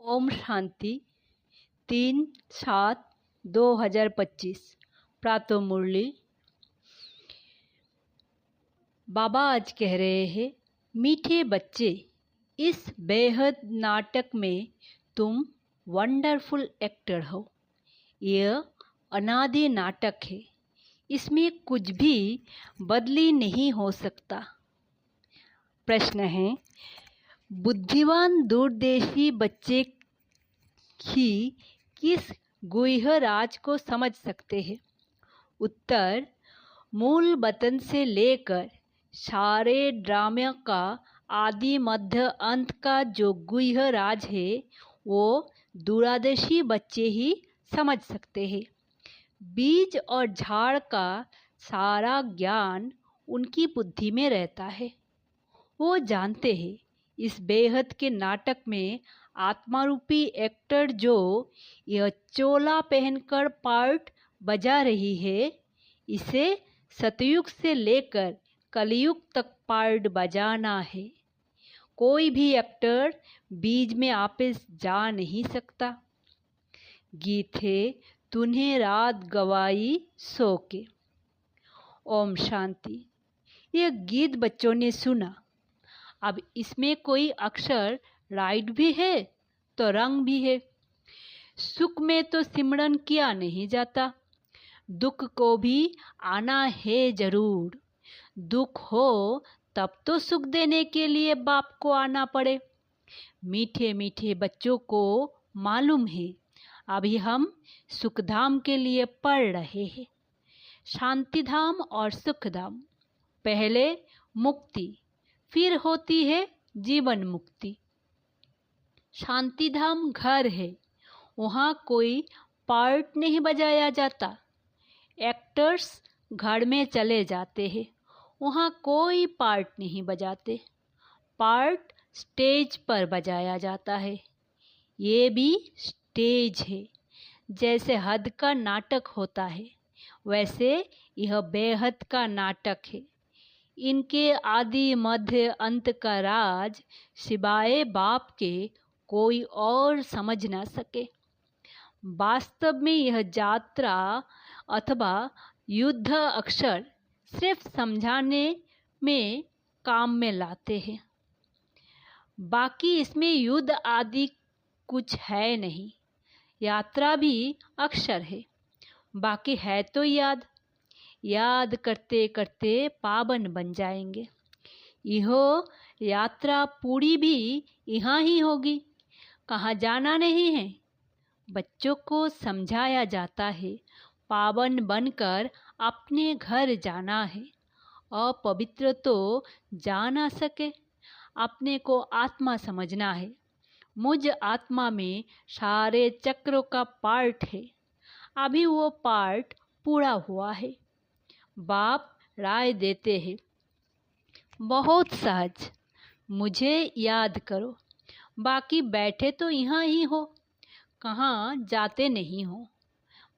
ओम शांति 3/7/2025 प्रातः मुरली। बाबा आज कह रहे हैं, मीठे बच्चे, इस बेहद नाटक में तुम वंडरफुल एक्टर हो। यह अनादि नाटक है, इसमें कुछ भी बदली नहीं हो सकता। प्रश्न है, बुद्धिमान दूरदेशी बच्चे ही किस गुह्य राज को समझ सकते हैं? उत्तर, मूल वतन से लेकर सारे ड्रामे का आदि मध्य अंत का जो गुह्य राज है वो दूरदर्शी बच्चे ही समझ सकते हैं। बीज और झाड़ का सारा ज्ञान उनकी बुद्धि में रहता है। वो जानते हैं इस बेहद के नाटक में आत्मा रूपी एक्टर जो यह चोला पहनकर पार्ट बजा रही है, इसे सतयुग से लेकर कलयुग तक पार्ट बजाना है। कोई भी एक्टर बीज में वापस जा नहीं सकता। गीत है, तूने रात गवाई सो के। ओम शांति। यह गीत बच्चों ने सुना। अब इसमें कोई अक्षर राइट भी है तो रंग भी है। सुख में तो सिमरन किया नहीं जाता, दुख को भी आना है जरूर। दुख हो तब तो सुख देने के लिए बाप को आना पड़े। मीठे मीठे बच्चों को मालूम है, अभी हम सुखधाम के लिए पढ़ रहे हैं। शांतिधाम और सुखधाम, पहले मुक्ति, फिर होती है जीवन मुक्ति। शांतिधाम घर है, वहाँ कोई पार्ट नहीं बजाया जाता। एक्टर्स घर में चले जाते हैं, वहाँ कोई पार्ट नहीं बजाते। पार्ट स्टेज पर बजाया जाता है। ये भी स्टेज है। जैसे हद का नाटक होता है, वैसे यह बेहद का नाटक है। इनके आदि मध्य अंत का राज सिवाय बाप के कोई और समझ ना सके। वास्तव में यह यात्रा अथवा युद्ध अक्षर सिर्फ समझाने में काम में लाते हैं। बाकी इसमें युद्ध आदि कुछ है नहीं। यात्रा भी अक्षर है, बाकी है तो याद। याद करते करते पावन बन जाएंगे। यह यात्रा पूरी भी यहाँ ही होगी, कहाँ जाना नहीं है। बच्चों को समझाया जाता है, पावन बनकर अपने घर जाना है। अपवित्र तो जा ना सके, अपने को आत्मा समझना है। मुझ आत्मा में सारे चक्रों का पार्ट है, अभी वो पार्ट पूरा हुआ है। बाप राय देते हैं, बहुत सहज, मुझे याद करो, बाकी बैठे तो यहाँ ही हो, कहाँ जाते नहीं हो।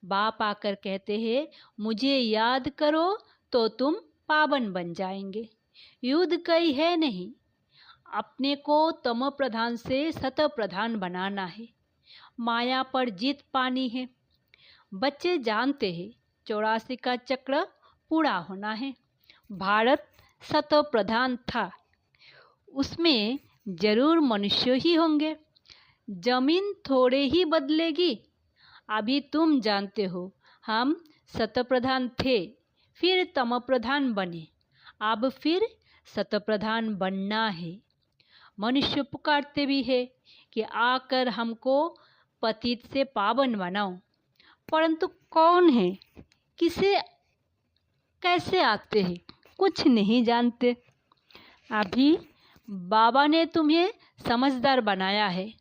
बाप आकर कहते हैं, मुझे याद करो तो तुम पावन बन जाएंगे। युद्ध कई है नहीं, अपने को तम प्रधान से सत प्रधान बनाना है। माया पर जीत पानी है। बच्चे जानते हैं 84 का चक्र पूरा होना है। भारत सत प्रधान था, उसमें जरूर मनुष्य ही होंगे। जमीन थोड़े ही बदलेगी। अभी तुम जानते हो, हम सत प्रधान थे, फिर तम प्रधान बने, अब फिर सत प्रधान बनना है। मनुष्य पुकारते भी है कि आकर हमको पतित से पावन बनाओ, परंतु कौन है, किसे कैसे आते हैं, कुछ नहीं जानते। अभी बाबा ने तुम्हें समझदार बनाया है।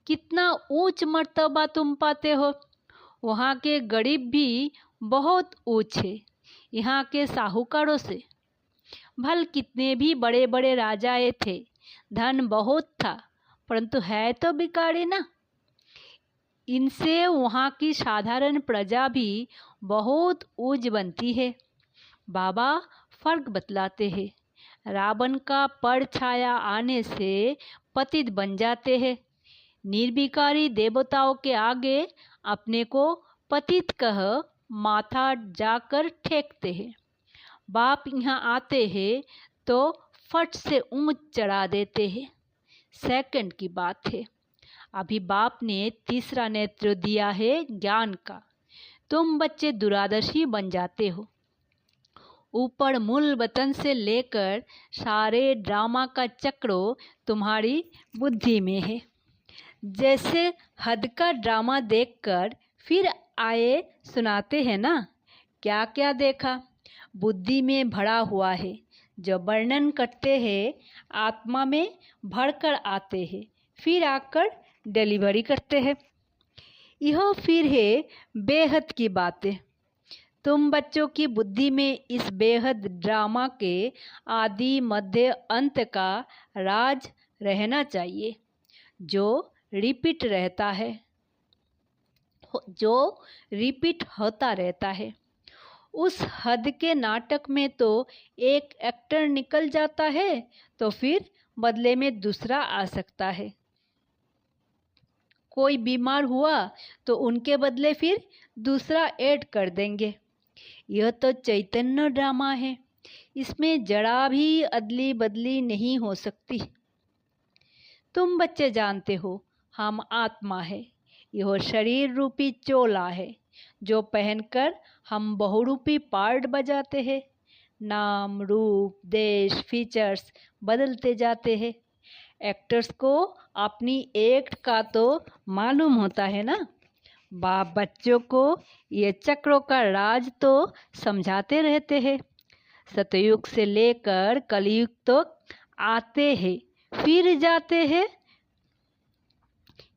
कितना ऊंच मर्तबा तुम पाते हो। वहाँ के गरीब भी बहुत ऊंच है यहाँ के साहूकारों से। भल कितने भी बड़े बड़े राजाए थे, धन बहुत था, परंतु है तो भिखारी ना। इनसे वहाँ की साधारण प्रजा भी बहुत ऊंच बनती है। बाबा फर्क बतलाते हैं। रावण का परछाया आने से पतित बन जाते हैं, निर्विकारी देवताओं के आगे अपने को पतित कह माथा जाकर ठेकते हैं। बाप यहाँ आते हैं तो फट से ऊंच चढ़ा देते हैं। सेकंड की बात है, अभी बाप ने तीसरा नेत्र दिया है ज्ञान का। तुम बच्चे दूरदर्शी बन जाते हो। ऊपर मूल वतन से लेकर सारे ड्रामा का चक्रो तुम्हारी बुद्धि में है। जैसे हद का ड्रामा देखकर फिर आए सुनाते हैं ना, क्या क्या देखा, बुद्धि में भरा हुआ है। जो वर्णन करते हैं आत्मा में भरकर आते हैं, फिर आकर डिलीवरी करते हैं। यह फिर है बेहद की बातें। तुम बच्चों की बुद्धि में इस बेहद ड्रामा के आदि मध्य अंत का राज रहना चाहिए, जो रिपीट रहता है, जो रिपीट होता रहता है। उस हद के नाटक में तो एक एक्टर निकल जाता है तो फिर बदले में दूसरा आ सकता है। कोई बीमार हुआ तो उनके बदले फिर दूसरा ऐड कर देंगे। यह तो चैतन्य ड्रामा है, इसमें जरा भी अदली बदली नहीं हो सकती। तुम बच्चे जानते हो हम आत्मा है, यह शरीर रूपी चोला है जो पहनकर हम बहुरूपी पार्ट बजाते हैं। नाम रूप देश फीचर्स बदलते जाते हैं। एक्टर्स को अपनी एक्ट का तो मालूम होता है ना। बाप बच्चों को ये चक्रों का राज तो समझाते रहते हैं। सतयुग से लेकर कलयुग तक आते हैं, फिर जाते हैं,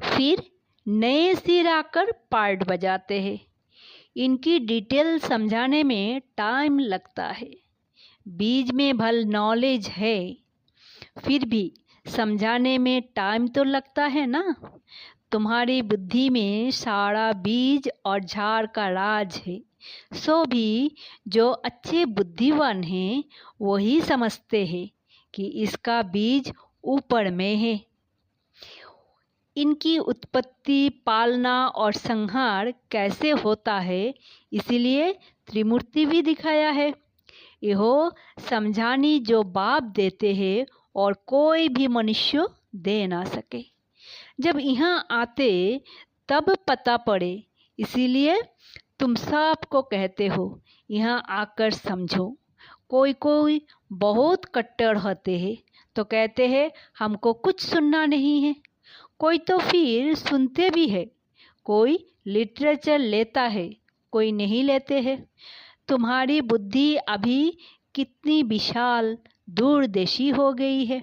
फिर नए सिर आकर पार्ट बजाते हैं। इनकी डिटेल समझाने में टाइम लगता है। बीज में भल नॉलेज है, फिर भी समझाने में टाइम तो लगता है ना। तुम्हारी बुद्धि में सारा बीज और झाड़ का राज है। सो भी जो अच्छे बुद्धिवान हैं वही समझते हैं कि इसका बीज ऊपर में है। इनकी उत्पत्ति, पालना और संहार कैसे होता है, इसीलिए त्रिमूर्ति भी दिखाया है। यह समझानी जो बाप देते हैं और कोई भी मनुष्य दे ना सके। जब यहाँ आते तब पता पड़े, इसीलिए तुम सबको कहते हो यहाँ आकर समझो। कोई कोई बहुत कट्टर होते हैं तो कहते हैं हमको कुछ सुनना नहीं है। कोई तो फिर सुनते भी है। कोई लिटरेचर लेता है, कोई नहीं लेते हैं। तुम्हारी बुद्धि अभी कितनी विशाल दूरदेशी हो गई है।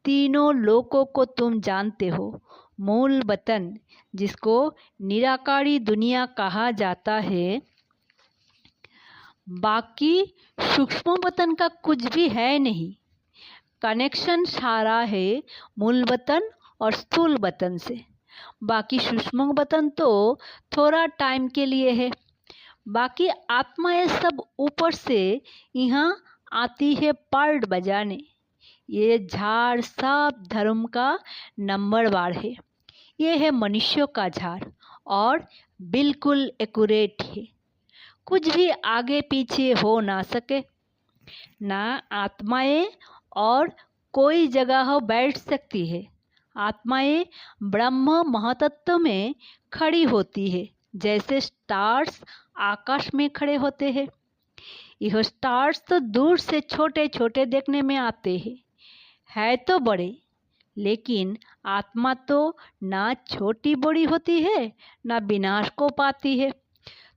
तीनों लोकों को तुम जानते हो। मूल वतन जिसको निराकारी दुनिया कहा जाता है, बाकी सूक्ष्म वतन का कुछ भी है नहीं। कनेक्शन सारा है मूल वतन और स्थूल वतन से। बाकी सूक्ष्म वतन तो थोड़ा टाइम के लिए है। बाकी आत्माएं सब ऊपर से यहाँ आती है पार्ट बजाने। ये झाड़ सब धर्म का नंबरवार है। ये है मनुष्यों का झाड़ और बिल्कुल एक्यूरेट है। कुछ भी आगे पीछे हो ना सके। ना आत्माएं और कोई जगह बैठ सकती है। आत्माएं ब्रह्म महतत्व में खड़ी होती है, जैसे स्टार्स आकाश में खड़े होते हैं। यह स्टार्स तो दूर से छोटे छोटे देखने में आते हैं, है तो बड़े, लेकिन आत्मा तो ना छोटी बड़ी होती है, ना विनाश को पाती है।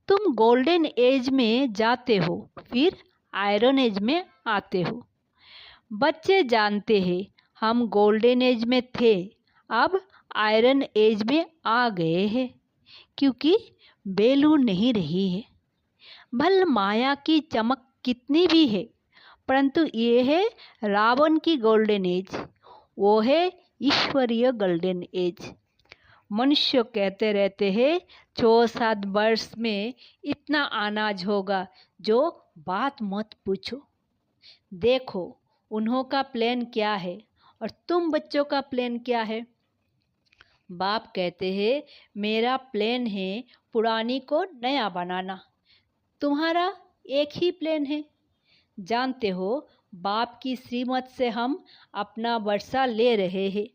तुम गोल्डन एज में जाते हो, फिर आयरन एज में आते हो। बच्चे जानते हैं हम गोल्डन एज में थे, अब आयरन एज में आ गए हैं, क्योंकि वैल्यू नहीं रही है। भल माया की चमक कितनी भी है, परंतु ये है रावण की गोल्डन एज, वो है ईश्वरीय गोल्डन एज। मनुष्य कहते रहते हैं 6-7 वर्ष में इतना अनाज होगा, जो बात मत पूछो। देखो उन्हों का प्लान क्या है और तुम बच्चों का प्लान क्या है। बाप कहते हैं मेरा प्लान है पुरानी को नया बनाना। तुम्हारा एक ही प्लान है। जानते हो बाप की श्रीमत से हम अपना वर्षा ले रहे हैं।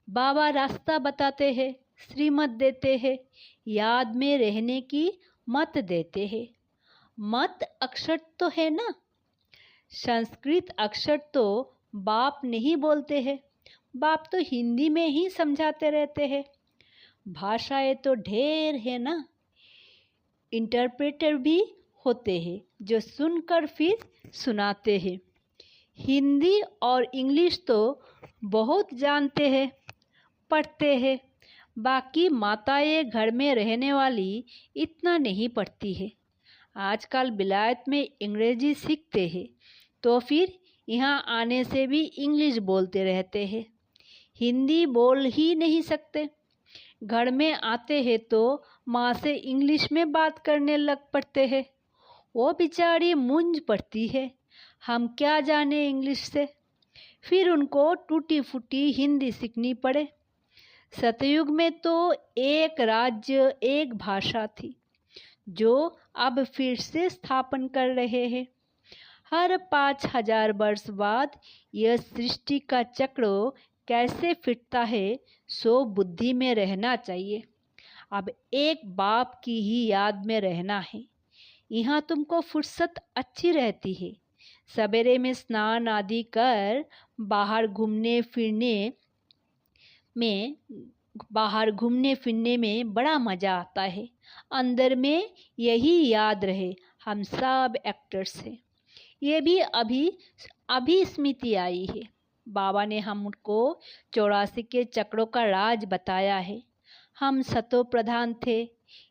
बाबा रास्ता बताते हैं, श्रीमत देते हैं, याद में रहने की मत देते हैं। मत अक्षर तो है ना, संस्कृत अक्षर तो बाप नहीं बोलते हैं। बाप तो हिंदी में ही समझाते रहते हैं। भाषाएं तो ढेर है ना, इंटरप्रेटर भी होते हैं जो सुनकर फिर सुनाते हैं। हिंदी और इंग्लिश तो बहुत जानते हैं, पढ़ते हैं। बाकी माताएं घर में रहने वाली इतना नहीं पढ़ती है। आजकल विलायत में अंग्रेजी सीखते हैं तो फिर यहाँ आने से भी इंग्लिश बोलते रहते हैं, हिंदी बोल ही नहीं सकते। घर में आते हैं तो माँ से इंग्लिश में बात करने लग पड़ते हैं। वो बेचारी मूंझ पड़ती है, हम क्या जाने इंग्लिश से। फिर उनको टूटी फूटी हिंदी सीखनी पड़े। सतयुग में तो एक राज्य एक भाषा थी जो अब फिर से स्थापन कर रहे हैं। हर 5000 वर्ष बाद यह सृष्टि का चक्र कैसे फिरता है सो बुद्धि में रहना चाहिए। अब एक बाप की ही याद में रहना है। यहाँ तुमको फुर्सत अच्छी रहती है। सवेरे में स्नान आदि कर बाहर घूमने फिरने में बड़ा मज़ा आता है। अंदर में यही याद रहे हम सब एक्टर्स हैं। ये भी अभी स्मृति आई है। बाबा ने हमको 84 के चक्रों का राज बताया है। हम सतो प्रधान थे,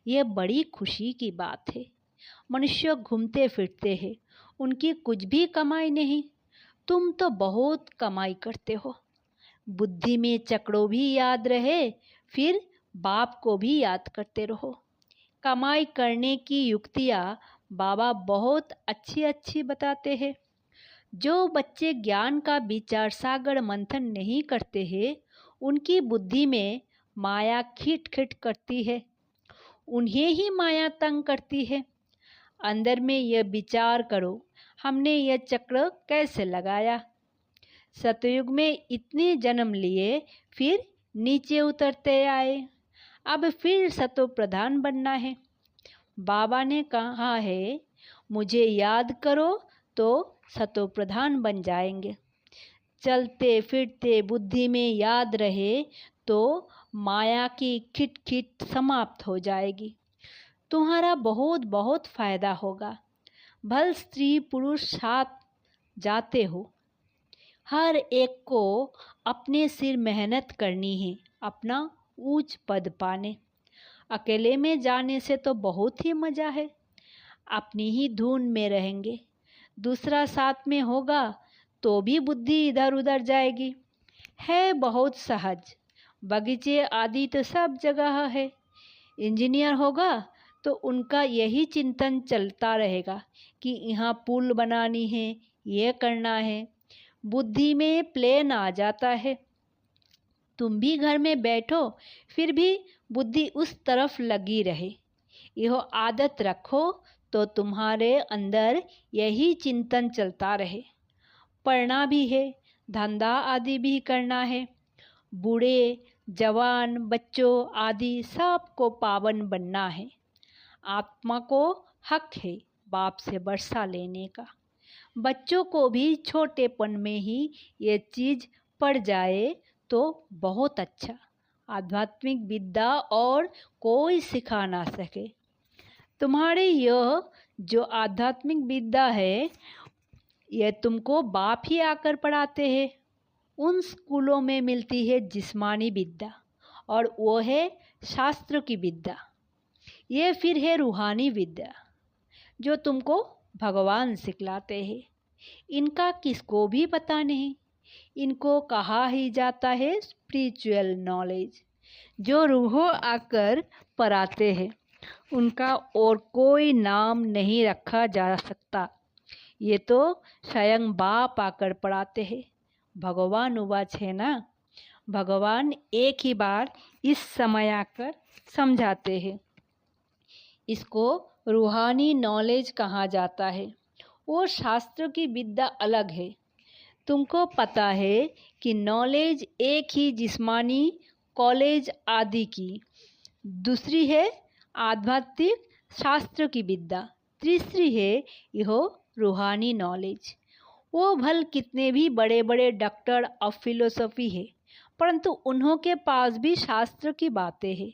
ये बड़ी खुशी की बात है। मनुष्य घूमते फिरते हैं, उनकी कुछ भी कमाई नहीं। तुम तो बहुत कमाई करते हो। बुद्धि में चक्रों भी याद रहे, फिर बाप को भी याद करते रहो। कमाई करने की युक्तियाँ बाबा बहुत अच्छी बताते हैं। जो बच्चे ज्ञान का विचार सागर मंथन नहीं करते हैं, उनकी बुद्धि में माया खिट करती है। उन्हें ही माया तंग करती है। अंदर में यह विचार करो, हमने यह चक्र कैसे लगाया। सतयुग में इतने जन्म लिए, फिर नीचे उतरते आए, अब फिर सतो प्रधान बनना है। बाबा ने कहा है मुझे याद करो तो सतो प्रधान बन जाएंगे। चलते फिरते बुद्धि में याद रहे तो माया की खिट समाप्त हो जाएगी। तुम्हारा बहुत फायदा होगा। भल स्त्री पुरुष साथ जाते हो, हर एक को अपने सिर मेहनत करनी है अपना ऊंच पद पाने। अकेले में जाने से तो बहुत ही मज़ा है, अपनी ही धुन में रहेंगे। दूसरा साथ में होगा तो भी बुद्धि इधर उधर जाएगी। है बहुत सहज, बगीचे आदि तो सब जगह है। इंजीनियर होगा तो उनका यही चिंतन चलता रहेगा कि यहाँ पुल बनानी है, ये करना है। बुद्धि में प्लेन आ जाता है। तुम भी घर में बैठो, फिर भी बुद्धि उस तरफ लगी रहे। यह आदत रखो तो तुम्हारे अंदर यही चिंतन चलता रहे। पढ़ना भी है, धंधा आदि भी करना है। बूढ़े जवान बच्चों आदि सबको पावन बनना है। आत्मा को हक है बाप से वर्षा लेने का। बच्चों को भी छोटेपन में ही ये चीज़ पड़ जाए तो बहुत अच्छा। आध्यात्मिक विद्या और कोई सिखा ना सके। तुम्हारे यह जो आध्यात्मिक विद्या है, यह तुमको बाप ही आकर पढ़ाते हैं। उन स्कूलों में मिलती है जिस्मानी विद्या और वो है शास्त्र की विद्या। ये फिर है रूहानी विद्या जो तुमको भगवान सिखलाते हैं। इनका किसको भी पता नहीं। इनको कहा ही जाता है स्पिरिचुअल नॉलेज, जो रूहों आकर पढ़ाते हैं। उनका और कोई नाम नहीं रखा जा सकता। ये तो स्वयं बाप आकर पढ़ाते हैं। भगवान उवाच है ना, भगवान एक ही बार इस समय आकर समझाते हैं। इसको रूहानी नॉलेज कहा जाता है। वो शास्त्रों की विद्या अलग है। तुमको पता है कि नॉलेज एक ही जिस्मानी कॉलेज आदि की, दूसरी है आध्यात्मिक शास्त्र की विद्या, तीसरी है यह रूहानी नॉलेज। वो भल कितने भी बड़े बड़े डॉक्टर ऑफ फिलोसफी है, परंतु उन्हों के पास भी शास्त्र की बातें हैं।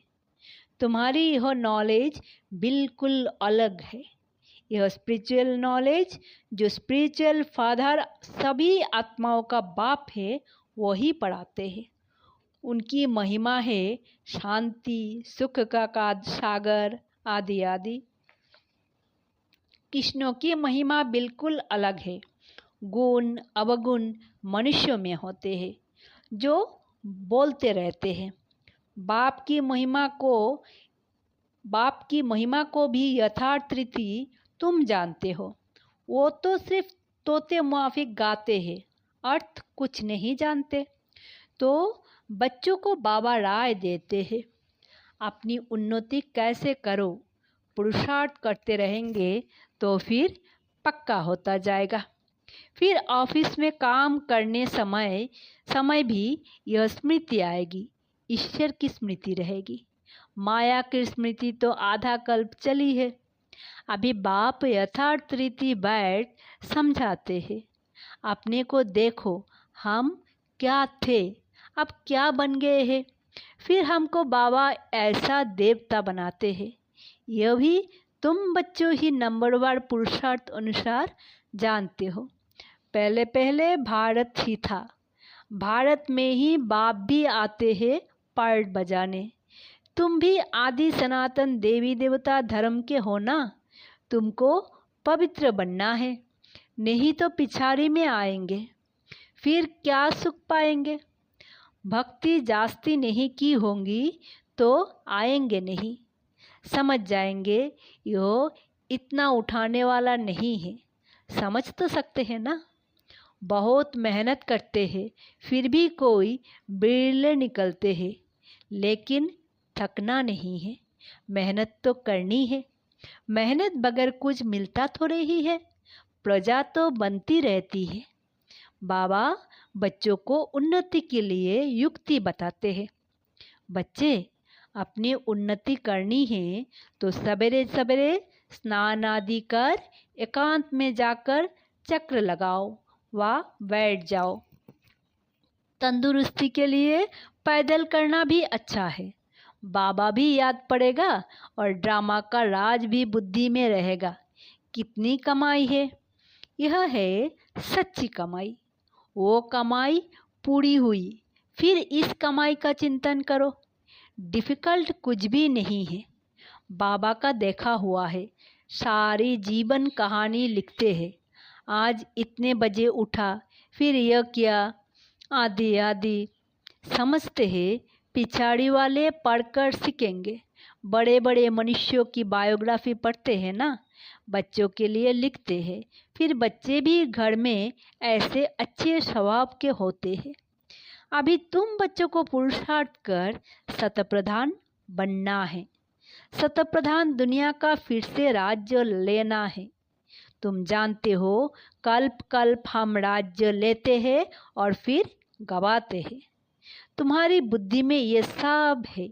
तुम्हारी यह नॉलेज बिल्कुल अलग है। यह स्पिरिचुअल नॉलेज जो स्पिरिचुअल फादर सभी आत्माओं का बाप है वही पढ़ाते हैं। उनकी महिमा है शांति, सुख का सागर आदि आदि। कृष्णों की महिमा बिल्कुल अलग है। गुण अवगुण मनुष्यों में होते हैं जो बोलते रहते हैं। बाप की महिमा को भी यथार्थ रीति तुम जानते हो। वो तो सिर्फ तोते माफिक गाते हैं, अर्थ कुछ नहीं जानते। तो बच्चों को बाबा राय देते हैं, अपनी उन्नति कैसे करो। पुरुषार्थ करते रहेंगे तो फिर पक्का होता जाएगा। फिर ऑफिस में काम करने समय भी यह स्मृति आएगी, ईश्वर की स्मृति रहेगी। माया की स्मृति तो आधा कल्प चली है। अभी बाप यथार्थ रीति बैठ समझाते हैं। अपने को देखो, हम क्या थे, अब क्या बन गए हैं। फिर हमको बाबा ऐसा देवता बनाते हैं। यह भी तुम बच्चों ही नंबरवार पुरुषार्थ अनुसार जानते हो। पहले पहले भारत ही था। भारत में ही बाप भी आते हैं पार्ट बजाने। तुम भी आदि सनातन देवी देवता धर्म के हो ना। तुमको पवित्र बनना है, नहीं तो पिछाड़ी में आएंगे। फिर क्या सुख पाएंगे। भक्ति जास्ती नहीं की होंगी तो आएंगे नहीं। समझ जाएंगे यो इतना उठाने वाला नहीं है। समझ तो सकते हैं ना। बहुत मेहनत करते हैं, फिर भी कोई बिरले निकलते हैं, लेकिन थकना नहीं है। मेहनत तो करनी है। मेहनत बगैर कुछ मिलता थोड़े ही है। प्रजा तो बनती रहती है। बाबा बच्चों को उन्नति के लिए युक्ति बताते हैं। बच्चे, अपनी उन्नति करनी है तो सवेरे सवेरे स्नान आदि कर एकांत में जाकर चक्र लगाओ व बैठ जाओ। तंदुरुस्ती के लिए पैदल करना भी अच्छा है। बाबा भी याद पड़ेगा और ड्रामा का राज भी बुद्धि में रहेगा। कितनी कमाई है, यह है सच्ची कमाई। वो कमाई पूरी हुई, फिर इस कमाई का चिंतन करो। डिफ़िकल्ट कुछ भी नहीं है। बाबा का देखा हुआ है, सारी जीवन कहानी लिखते हैं। आज इतने बजे उठा, फिर यह किया आदि आदि। समझते हैं पिछाड़ी वाले पढ़कर सीखेंगे। बड़े बड़े मनुष्यों की बायोग्राफी पढ़ते हैं ना, बच्चों के लिए लिखते हैं। फिर बच्चे भी घर में ऐसे अच्छे स्वभाव के होते हैं। अभी तुम बच्चों को पुरुषार्थ कर शतप्रधान बनना है। शतप्रधान दुनिया का फिर से राज्य लेना है। तुम जानते हो कल्प कल्प हम राज्य लेते हैं और फिर गवाते हैं। तुम्हारी बुद्धि में ये सब है।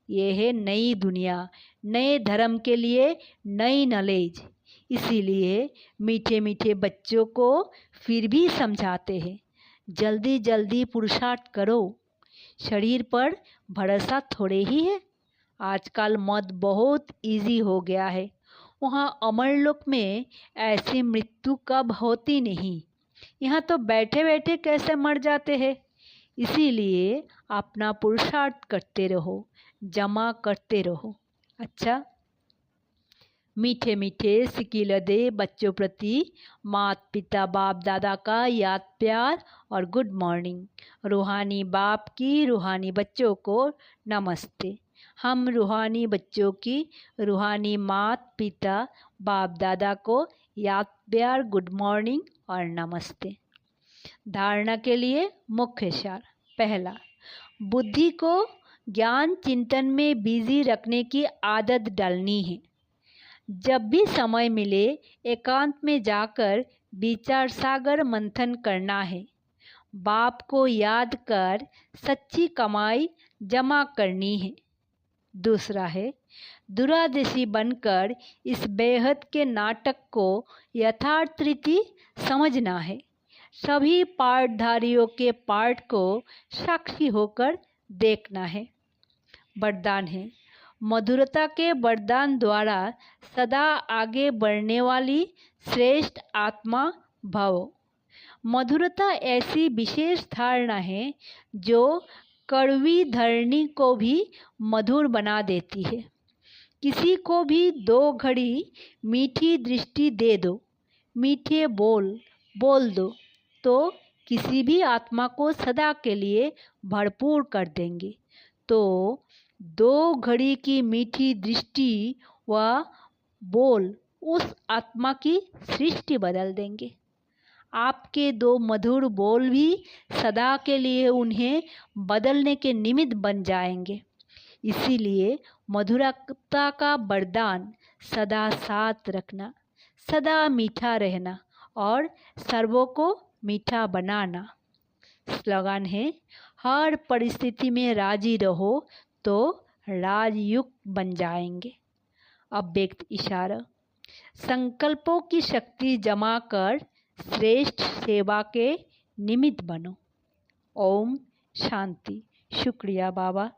ये है नई दुनिया, नए धर्म के लिए नई नॉलेज। इसीलिए मीठे मीठे बच्चों को फिर भी समझाते हैं, जल्दी जल्दी पुरुषार्थ करो। शरीर पर भरोसा थोड़े ही है। आजकल मौत बहुत इजी हो गया है। वहाँ अमरलोक में ऐसी मृत्यु कब होती नहीं। यहाँ तो बैठे बैठे कैसे मर जाते हैं। इसीलिए अपना पुरुषार्थ करते रहो, जमा करते रहो। अच्छा, मीठे मीठे सिकिल दे बच्चों प्रति माता पिता बाप दादा का याद प्यार और गुड मॉर्निंग। रूहानी बाप की रूहानी बच्चों को नमस्ते। हम रूहानी बच्चों की रूहानी माता पिता बाप दादा को याद प्यार गुड मॉर्निंग और नमस्ते। धारणा के लिए मुख्य सार। पहला, बुद्धि को ज्ञान चिंतन में बिजी रखने की आदत डालनी है। जब भी समय मिले एकांत में जाकर विचार सागर मंथन करना है। बाप को याद कर सच्ची कमाई जमा करनी है। दूसरा है दूरदर्शी बनकर इस बेहद के नाटक को यथार्थ रीति समझना है। सभी पाठधारियों के पाठ को साक्षी होकर देखना है। वरदान है मधुरता के वरदान द्वारा सदा आगे बढ़ने वाली श्रेष्ठ आत्मा भव। मधुरता ऐसी विशेष धारणा है जो कड़वी धरनी को भी मधुर बना देती है। किसी को भी 2 घड़ी मीठी दृष्टि दे दो, मीठे बोल बोल दो तो किसी भी आत्मा को सदा के लिए भरपूर कर देंगे। तो 2 घड़ी की मीठी दृष्टि व बोल उस आत्मा की सृष्टि बदल देंगे। आपके 2 मधुर बोल भी सदा के लिए उन्हें बदलने के निमित्त बन जाएंगे। इसीलिए मधुरता का वरदान सदा साथ रखना, सदा मीठा रहना और सर्वों को मीठा बनाना। स्लोगन है हर परिस्थिति में राजी रहो तो राजयुक्त बन जाएंगे। अब व्यक्त इशारा संकल्पों की शक्ति जमा कर श्रेष्ठ सेवा के निमित्त बनो। ओम शांति। शुक्रिया बाबा।